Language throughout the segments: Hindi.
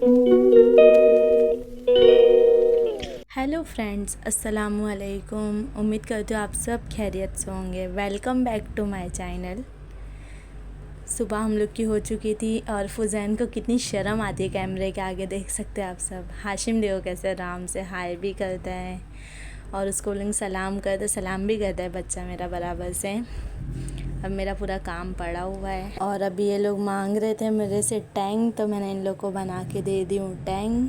हेलो फ्रेंड्स, अस्सलामु अलैकुम। उम्मीद करती हूँ आप सब खैरियत से होंगे। Welcome back to my channel. सुबह हम लोग की हो चुकी थी और फुज़ैन को कितनी शर्म आती है कैमरे के आगे, देख सकते हैं आप सब। हाशिम देखो कैसे आराम से हाय भी करता है और उसको लिंग सलाम करते, सलाम भी करता है बच्चा मेरा बराबर से। अब मेरा पूरा काम पड़ा हुआ है और अभी ये लोग मांग रहे थे मेरे से टैंग, तो मैंने इन लोग को बना के दे दी हूँ टैंग।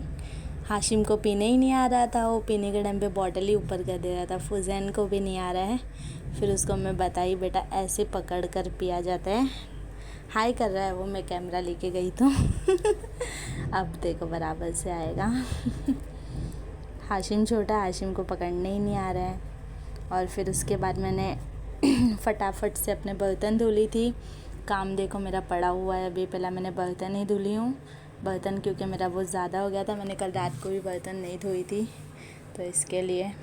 हाशिम को पीने ही नहीं आ रहा था, वो पीने के टाइम पे बॉटल ही ऊपर कर दे रहा था। फुज़ैन को भी नहीं आ रहा है, फिर उसको मैं बताई बेटा ऐसे पकड़ कर पिया जाता है। हाय कर रहा है वो, मैं कैमरा लेके गई तो अब देखो बराबर से आएगा। हाशिम छोटा, हाशिम को पकड़ने ही नहीं आ रहा है। और फिर उसके बाद मैंने फटाफट से अपने बर्तन धो ली थी। काम देखो मेरा पड़ा हुआ है, अभी पहला मैंने बर्तन ही धुली हूँ। बर्तन क्योंकि मेरा बहुत ज़्यादा हो गया था, मैंने कल रात को भी बर्तन नहीं धोई थी, तो इसके लिए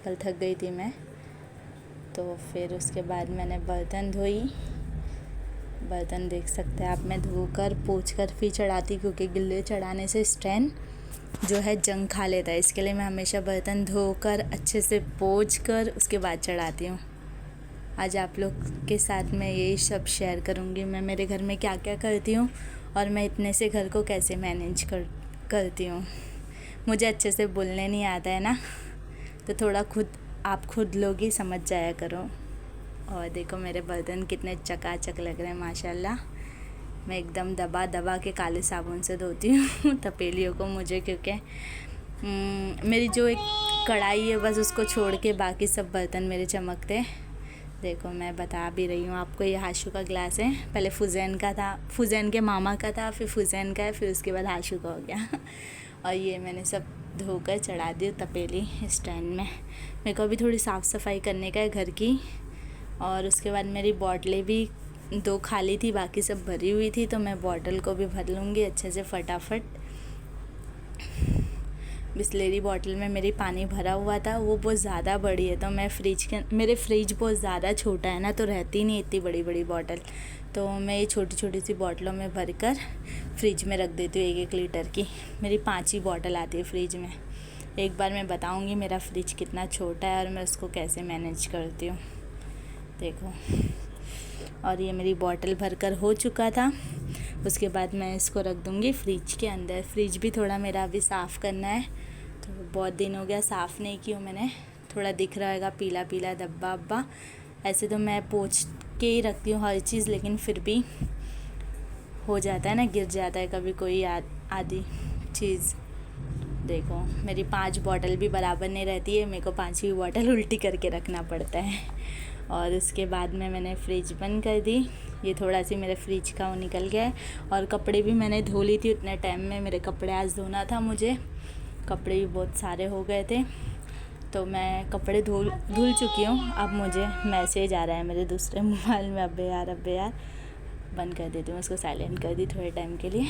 कल थक गई थी मैं। तो फिर उसके बाद मैंने बर्तन धोई। बर्तन देख सकते हैं आप, मैं धोकर पोंछ कर फिर चढ़ाती, क्योंकि गिल्ले चढ़ाने से स्टैंड जो है जंग खा लेता है। इसके लिए मैं हमेशा बर्तन धोकर अच्छे से पोंछ कर उसके बाद चढ़ाती हूँ। आज आप लोग के साथ मैं यही सब शेयर करूँगी, मैं मेरे घर में क्या क्या करती हूँ और मैं इतने से घर को कैसे मैनेज करती हूँ। मुझे अच्छे से बोलने नहीं आता है ना, तो थोड़ा आप खुद लोग ही समझ जाया करो। और देखो मेरे बर्तन कितने चकाचक लग रहे हैं माशाल्लाह। मैं एकदम दबा दबा के काले साबुन से धोती हूँ तपेलियों को, मुझे क्योंकि मेरी जो एक कढ़ाई है बस उसको छोड़ के बाकी सब बर्तन मेरे चमकते। देखो मैं बता भी रही हूँ आपको, ये हाशु का ग्लास है। पहले फुज़ैन का था, फुज़ैन के मामा का था, फिर फुज़ैन का है, फिर उसके बाद हाशु का हो गया। और ये मैंने सब धोकर चढ़ा दी तपेली स्टैंड में। मेरे को अभी थोड़ी साफ़ सफाई करने का है घर की। और उसके बाद मेरी बॉटलें भी 2 खाली थी, बाकी सब भरी हुई थी, तो मैं बॉटल को भी भर लूँगी अच्छे से फटाफट। बिस्लेरी बॉटल में मेरी पानी भरा हुआ था, वो बहुत ज़्यादा बड़ी है, तो मैं मेरे फ्रिज बहुत ज़्यादा छोटा है ना, तो रहती नहीं इतनी बड़ी बड़ी बॉटल, तो मैं ये छोटी छोटी सी बॉटलों में भर कर फ्रिज में रख देती हूँ। 1-1 लीटर की मेरी 5 ही बॉटल आती है फ्रिज में। एक बार मैं बताऊँगी मेरा फ्रिज कितना छोटा है और मैं उसको कैसे मैनेज करती हूँ। देखो, और ये मेरी बॉटल भरकर हो चुका था। उसके बाद मैं इसको रख दूँगी फ्रिज के अंदर। फ्रिज भी थोड़ा मेरा अभी साफ़ करना है, तो बहुत दिन हो गया साफ़ नहीं की हूँ मैंने। थोड़ा दिख रहा है पीला पीला धब्बा अब्बा। ऐसे तो मैं पोंछ के ही रखती हूँ हर चीज़, लेकिन फिर भी हो जाता है ना, गिर जाता है कभी कोई आधी चीज़। देखो मेरी 5 बॉटल भी बराबर नहीं रहती है, मेरे को 5वीं बॉटल उल्टी करके रखना पड़ता है। और उसके बाद में मैंने फ्रिज बंद कर दी। ये थोड़ा सी मेरे फ्रिज का वो निकल गया है। और कपड़े भी मैंने धो ली थी उतने टाइम में, मेरे कपड़े आज धोना था मुझे, कपड़े भी बहुत सारे हो गए थे, तो मैं कपड़े धुल चुकी हूँ। अब मुझे मैसेज आ रहा है मेरे दूसरे मोबाइल में, अबे यार बंद कर देती हूँ, उसको साइलेंट कर दी थोड़े टाइम के लिए।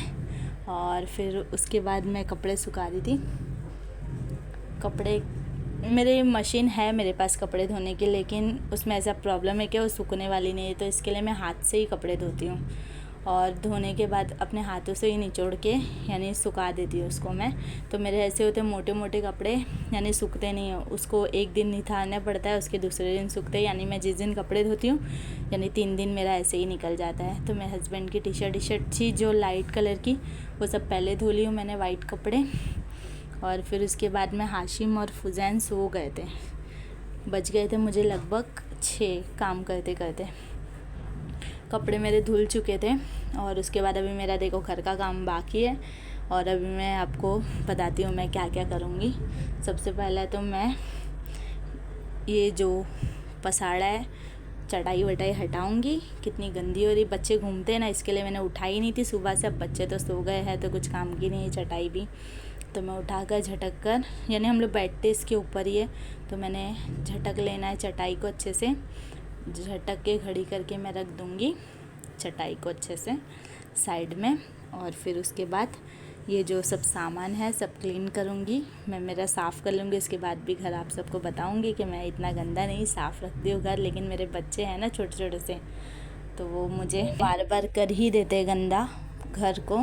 और फिर उसके बाद मैं कपड़े सुखा रही थी। कपड़े मेरे मशीन है मेरे पास कपड़े धोने की, लेकिन उसमें ऐसा प्रॉब्लम है कि वो सूखने वाली नहीं है, तो इसके लिए मैं हाथ से ही कपड़े धोती हूँ। और धोने के बाद अपने हाथों से ही निचोड़ के यानी सुखा देती हूँ उसको मैं। तो मेरे ऐसे होते मोटे मोटे कपड़े यानी सूखते नहीं हैं, उसको एक दिन निथारना पड़ता है, उसके दूसरे दिन सूखते हैं। यानी मैं जिस दिन कपड़े धोती हूँ यानी 3 दिन मेरा ऐसे ही निकल जाता है। तो मेरे हस्बैंड की टी शर्ट थी जो लाइट कलर की, वो सब पहले धो ली हूँ मैंने, वाइट कपड़े। और फिर उसके बाद में हाशिम और फुज़ैन सो गए थे, बज गए थे मुझे लगभग 6 काम करते करते। कपड़े मेरे धुल चुके थे। और उसके बाद अभी मेरा देखो घर का काम बाकी है, और अभी मैं आपको बताती हूँ मैं क्या क्या करूँगी। सबसे पहले तो मैं ये जो पसाड़ा है चटाई वटाई हटाऊँगी, कितनी गंदी हो रही, बच्चे घूमते हैं ना, इसके लिए मैंने उठाई नहीं थी सुबह से। अब बच्चे तो सो गए हैं तो कुछ काम की नहीं है चटाई भी, तो मैं उठाकर झटक कर, यानी हम लोग बैठते इसके ऊपर ही है, तो मैंने झटक लेना है चटाई को अच्छे से, झटक के घड़ी करके मैं रख दूँगी चटाई को अच्छे से साइड में। और फिर उसके बाद ये जो सब सामान है सब क्लीन करूँगी मैं, मेरा साफ़ कर लूँगी। इसके बाद भी घर आप सबको बताऊँगी कि मैं इतना गंदा नहीं साफ़ रखती हूँ घर, लेकिन मेरे बच्चे हैं ना छोटे छोटे से, तो वो मुझे बार बार कर ही देते गंदा, घर को।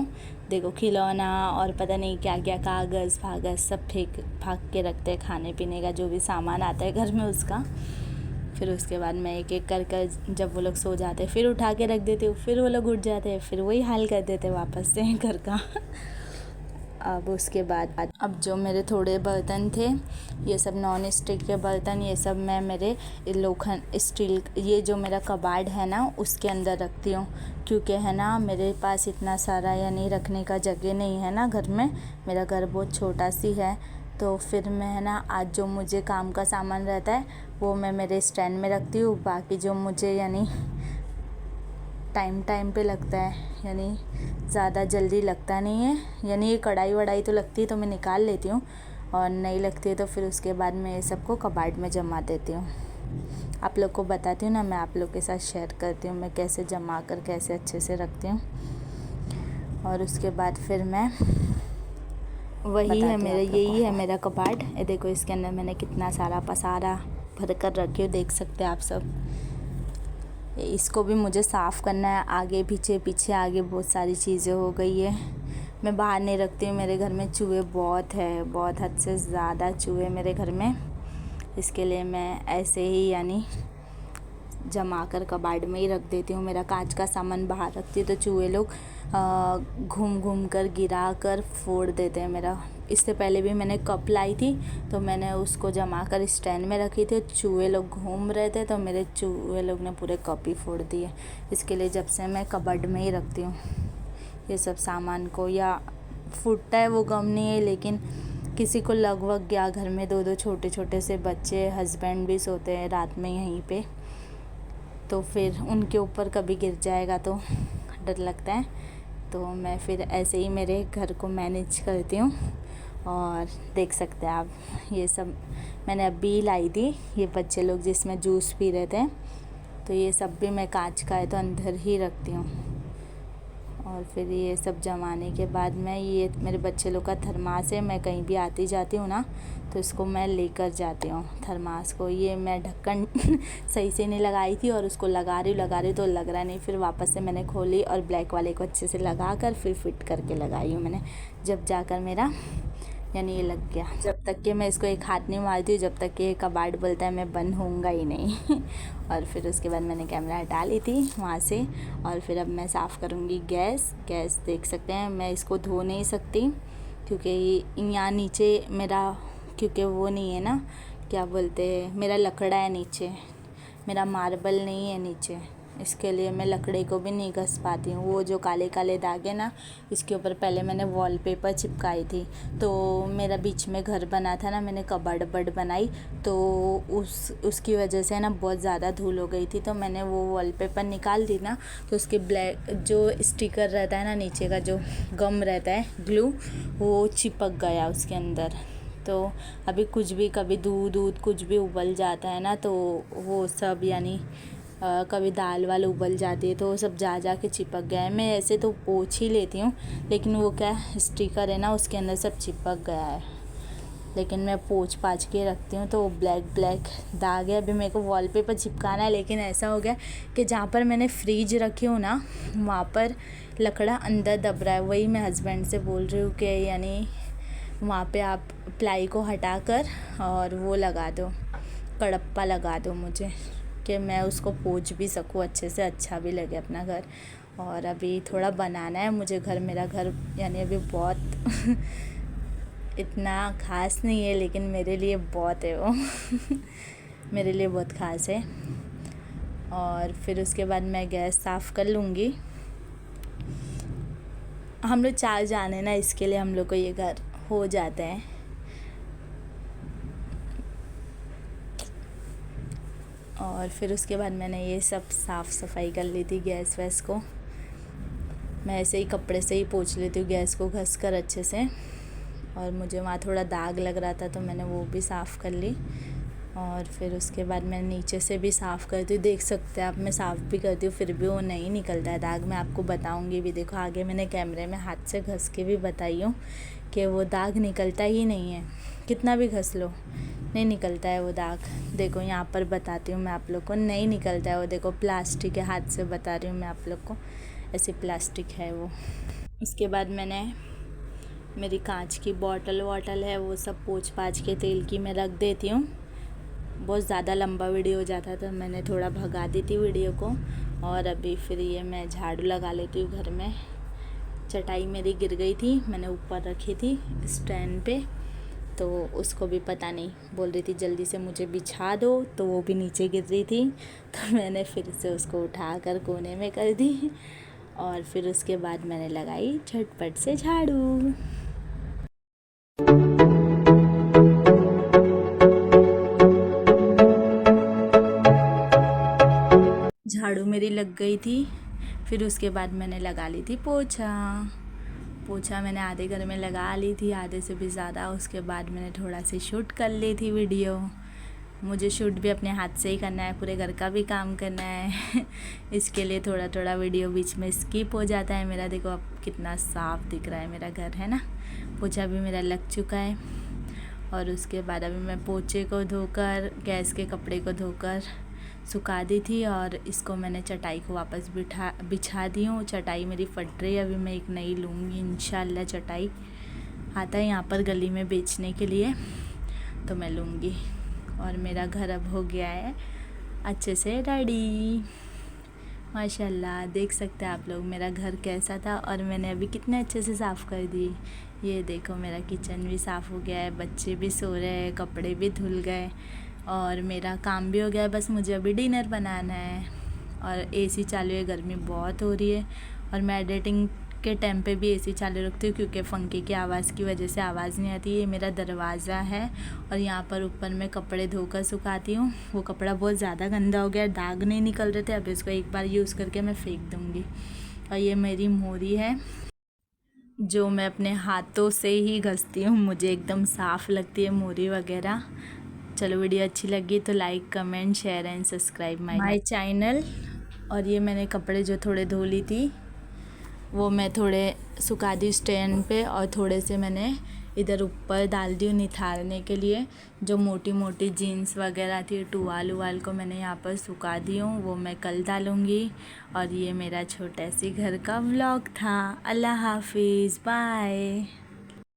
देखो खिलौना और पता नहीं क्या क्या कागज़ फागज़ सब फेंक फाक के रखते हैं, खाने पीने का जो भी सामान आता है घर में उसका। फिर उसके बाद मैं एक एक कर कर जब वो लोग सो जाते हैं फिर उठा के रख देती हूँ, फिर वो लोग उठ जाते हैं, फिर वही हाल कर देते हैं वापस से घर का। अब उसके बाद अब जो मेरे थोड़े बर्तन थे, ये सब नॉन स्टिक के बर्तन, ये सब मैं मेरे लोखंड स्टील, ये जो मेरा कबाड़ है ना उसके अंदर रखती हूँ, क्योंकि है ना मेरे पास इतना सारा यानी रखने का जगह नहीं है ना घर में, मेरा घर बहुत छोटा सी है। तो फिर मैं है ना आज जो मुझे काम का सामान रहता है वो मैं मेरे स्टैंड में रखती हूँ, बाकी जो मुझे यानी टाइम पे लगता है, यानी ज़्यादा जल्दी लगता नहीं है, यानी ये कढ़ाई वढ़ाई तो लगती है तो मैं निकाल लेती हूँ, और नहीं लगती है तो फिर उसके बाद मैं ये सबको कबाड़ में जमा देती हूँ। आप लोग को बताती हूँ ना, मैं आप लोग के साथ शेयर करती हूँ मैं कैसे जमा कर कैसे अच्छे से रखती हूँ। और उसके बाद फिर मैं वही है मेरा, यही है मेरा कबाड़। ये देखो इसके अंदर मैंने कितना सारा पसारा भर कर रखी हूँ, देख सकते हैं आप सब। इसको भी मुझे साफ़ करना है, आगे पीछे पीछे आगे बहुत सारी चीज़ें हो गई है। मैं बाहर नहीं रखती हूँ, मेरे घर में चूहे बहुत है, बहुत हद से ज़्यादा चूहे मेरे घर में। इसके लिए मैं ऐसे ही यानी जमा कर कबाड़ में ही रख देती हूँ। मेरा कांच का सामान बाहर रखती हूँ तो चूहे लोग घूम घूम कर गिरा कर फोड़ देते हैं मेरा। इससे पहले भी मैंने कप लाई थी तो मैंने उसको जमा कर स्टैंड में रखी थी, चूहे लोग घूम रहे थे तो मेरे चूहे लोग ने पूरे कप ही फोड़ दिए। इसके लिए जब से मैं कबाड़ में ही रखती हूँ ये सब सामान को। या फूटता है वो गम नहीं है, लेकिन किसी को लग वग गया, घर में दो दो छोटे छोटे से बच्चे, हस्बैंड भी सोते हैं रात में यहीं पे, तो फिर उनके ऊपर कभी गिर जाएगा तो डर लगता है। तो मैं फिर ऐसे ही मेरे घर को मैनेज करती हूँ। और देख सकते हैं आप, ये सब मैंने अभी लाई थी, ये बच्चे लोग जिसमें जूस पी रहे थे, तो ये सब भी मैं कांच का है तो अंदर ही रखती हूँ। और फिर ये सब जमाने के बाद मैं, ये मेरे बच्चे लोग का थर्मास है, मैं कहीं भी आती जाती हूँ ना तो इसको मैं लेकर जाती हूँ थर्मास को। ये मैं ढक्कन सही से नहीं लगाई थी और उसको लगा रही तो लग रहा नहीं, फिर वापस से मैंने खोली और ब्लैक वाले को अच्छे से लगा कर फिर फिट करके लगाई हूँ मैंने, जब जाकर मेरा यानी ये लग गया। जब तक कि मैं इसको एक हाथ नहीं मारती हूँ, जब तक कि कबाड़ बोलता है मैं बंद होऊंगा ही नहीं। और फिर उसके बाद मैंने कैमरा हटा ली थी वहाँ से, और फिर अब मैं साफ़ करूँगी गैस। देख सकते हैं, मैं इसको धो नहीं सकती क्योंकि यहाँ नीचे मेरा, क्योंकि वो नहीं है ना, क्या बोलते हैं, मेरा लकड़ा है नीचे, मेरा मार्बल नहीं है नीचे, इसके लिए मैं लकड़े को भी नहीं घस पाती हूँ। वो जो काले काले दाग है ना, इसके ऊपर पहले मैंने वॉलपेपर चिपकाई थी, तो मेरा बीच में घर बना था ना, मैंने कबर्ड बनाई, तो उसकी वजह से ना बहुत ज़्यादा धूल हो गई थी, तो मैंने वो वॉलपेपर निकाल दी ना, तो उसके ब्लैक जो स्टिकर रहता है ना नीचे का, जो गम रहता है ग्लू, वो चिपक गया उसके अंदर। तो अभी कुछ भी, कभी दूध कुछ भी उबल जाता है ना, तो वो सब यानी कभी दाल वाल उबल जाती है तो वो सब जा के चिपक गया है। मैं ऐसे तो पोंछ ही लेती हूँ, लेकिन वो क्या स्टिकर है ना उसके अंदर सब चिपक गया है, लेकिन मैं पोंछ पाछ के रखती हूँ। तो वो ब्लैक दाग है। अभी मेरे को वॉलपेपर चिपकाना है, लेकिन ऐसा हो गया कि जहाँ पर मैंने फ्रीज रखी हूँ ना, वहाँ पर लकड़ा अंदर दब रहा है। वही मैं हस्बैंड से बोल रही हूँ कि यानी वहाँ पे आप प्लाई को हटा कर और वो लगा दो, कड़प्पा लगा दो मुझे, कि मैं उसको पोंछ भी सकूँ अच्छे से, अच्छा भी लगे अपना घर। और अभी थोड़ा बनाना है मुझे घर, मेरा घर यानी अभी बहुत इतना ख़ास नहीं है, लेकिन मेरे लिए बहुत है वो। मेरे लिए बहुत ख़ास है। और फिर उसके बाद मैं गैस साफ़ कर लूँगी। हम लोग 4 जाने ना, इसके लिए हम लोग को ये घर हो जाता है। और फिर उसके बाद मैंने ये सब साफ़ सफाई कर ली थी गैस वैस को। मैं ऐसे ही कपड़े से ही पोंछ लेती हूँ गैस को घस कर अच्छे से। और मुझे वहाँ थोड़ा दाग लग रहा था तो मैंने वो भी साफ़ कर ली। और फिर उसके बाद मैं नीचे से भी साफ़ करती हूँ, देख सकते हैं आप, मैं साफ़ भी करती हूँ फिर भी वो नहीं निकलता है दाग। मैं आपको बताऊँगी भी, देखो आगे मैंने कैमरे में हाथ से घस के भी बताई हूँ कि वो दाग निकलता ही नहीं है, कितना भी घस लो नहीं निकलता है वो दाग। देखो यहाँ पर बताती हूँ मैं आप लोग को, नहीं निकलता है वो, देखो प्लास्टिक के हाथ से बता रही हूँ मैं आप लोग को, ऐसे प्लास्टिक है वो। उसके बाद मैंने मेरी कांच की बॉटल है वो सब पोंछ पाछ के तेल की मैं रख देती हूँ। बहुत ज़्यादा लंबा वीडियो हो जाता था, मैंने थोड़ा भगा दी थी वीडियो को। और अभी फिर ये मैं झाड़ू लगा लेती हूँ घर में। चटाई मेरी गिर गई थी, मैंने ऊपर रखी थी स्टैंड पे, तो उसको भी पता नहीं, बोल रही थी जल्दी से मुझे बिछा दो, तो वो भी नीचे गिर रही थी, तो मैंने फिर से उसको उठा कर कोने में कर दी। और फिर उसके बाद मैंने लगाई झटपट से झाड़ू। झाड़ू मेरी लग गई थी, फिर उसके बाद मैंने लगा ली थी पोछा मैंने आधे घर में लगा ली थी, आधे से भी ज़्यादा। उसके बाद मैंने थोड़ा सी शूट कर ली थी वीडियो। मुझे शूट भी अपने हाथ से ही करना है, पूरे घर का भी काम करना है इसके लिए थोड़ा थोड़ा वीडियो बीच में स्किप हो जाता है मेरा। देखो अब कितना साफ़ दिख रहा है मेरा घर, है ना। पोछा भी मेरा लग चुका है। और उसके बाद अभी मैं पोछे को धोकर, गैस के कपड़े को धोकर सुखा दी थी, और इसको मैंने चटाई को वापस बिछा दी हूँ। चटाई मेरी फट रही है, अभी मैं एक नई लूँगी इंशाल्लाह। चटाई आता है यहाँ पर गली में बेचने के लिए, तो मैं लूँगी। और मेरा घर अब हो गया है अच्छे से रेडी, माशाल्लाह। देख सकते हैं आप लोग मेरा घर कैसा था, और मैंने अभी कितने अच्छे से साफ़ कर दी। ये देखो मेरा किचन भी साफ़ हो गया है, बच्चे भी सो रहे हैं, कपड़े भी धुल गए, और मेरा काम भी हो गया है। बस मुझे अभी डिनर बनाना है। और एसी चालू है, गर्मी बहुत हो रही है। और मैं एडिटिंग के टाइम पे भी एसी चालू रखती हूँ, क्योंकि पंखे की आवाज़ की वजह से आवाज़ नहीं आती। ये मेरा दरवाज़ा है, और यहाँ पर ऊपर मैं कपड़े धोकर सुखाती हूँ। वो कपड़ा बहुत ज़्यादा गंदा हो गया, दाग नहीं निकल रहे थे, अब इसको एक बार यूज़ करके मैं फेंक दूँगी। और ये मेरी मोरी है, जो मैं अपने हाथों से ही घसती हूँ, मुझे एकदम साफ़ लगती है मोरी वगैरह। चलो वीडियो अच्छी लगी तो like, comment, share and subscribe my channel. और ये मैंने कपड़े जो थोड़े धो ली थी, वो मैं थोड़े सुखा दी स्टैंड पे, और थोड़े से मैंने इधर ऊपर डाल दी निथारने के लिए। जो मोटी मोटी जीन्स वगैरह थी, टुवाल उवाल को मैंने यहाँ पर सुखा दी हूँ, वो मैं कल डालूँगी। और ये मेरा छोटा सी घर का व्लॉग था। अल्लाह हाफिज़, बाय।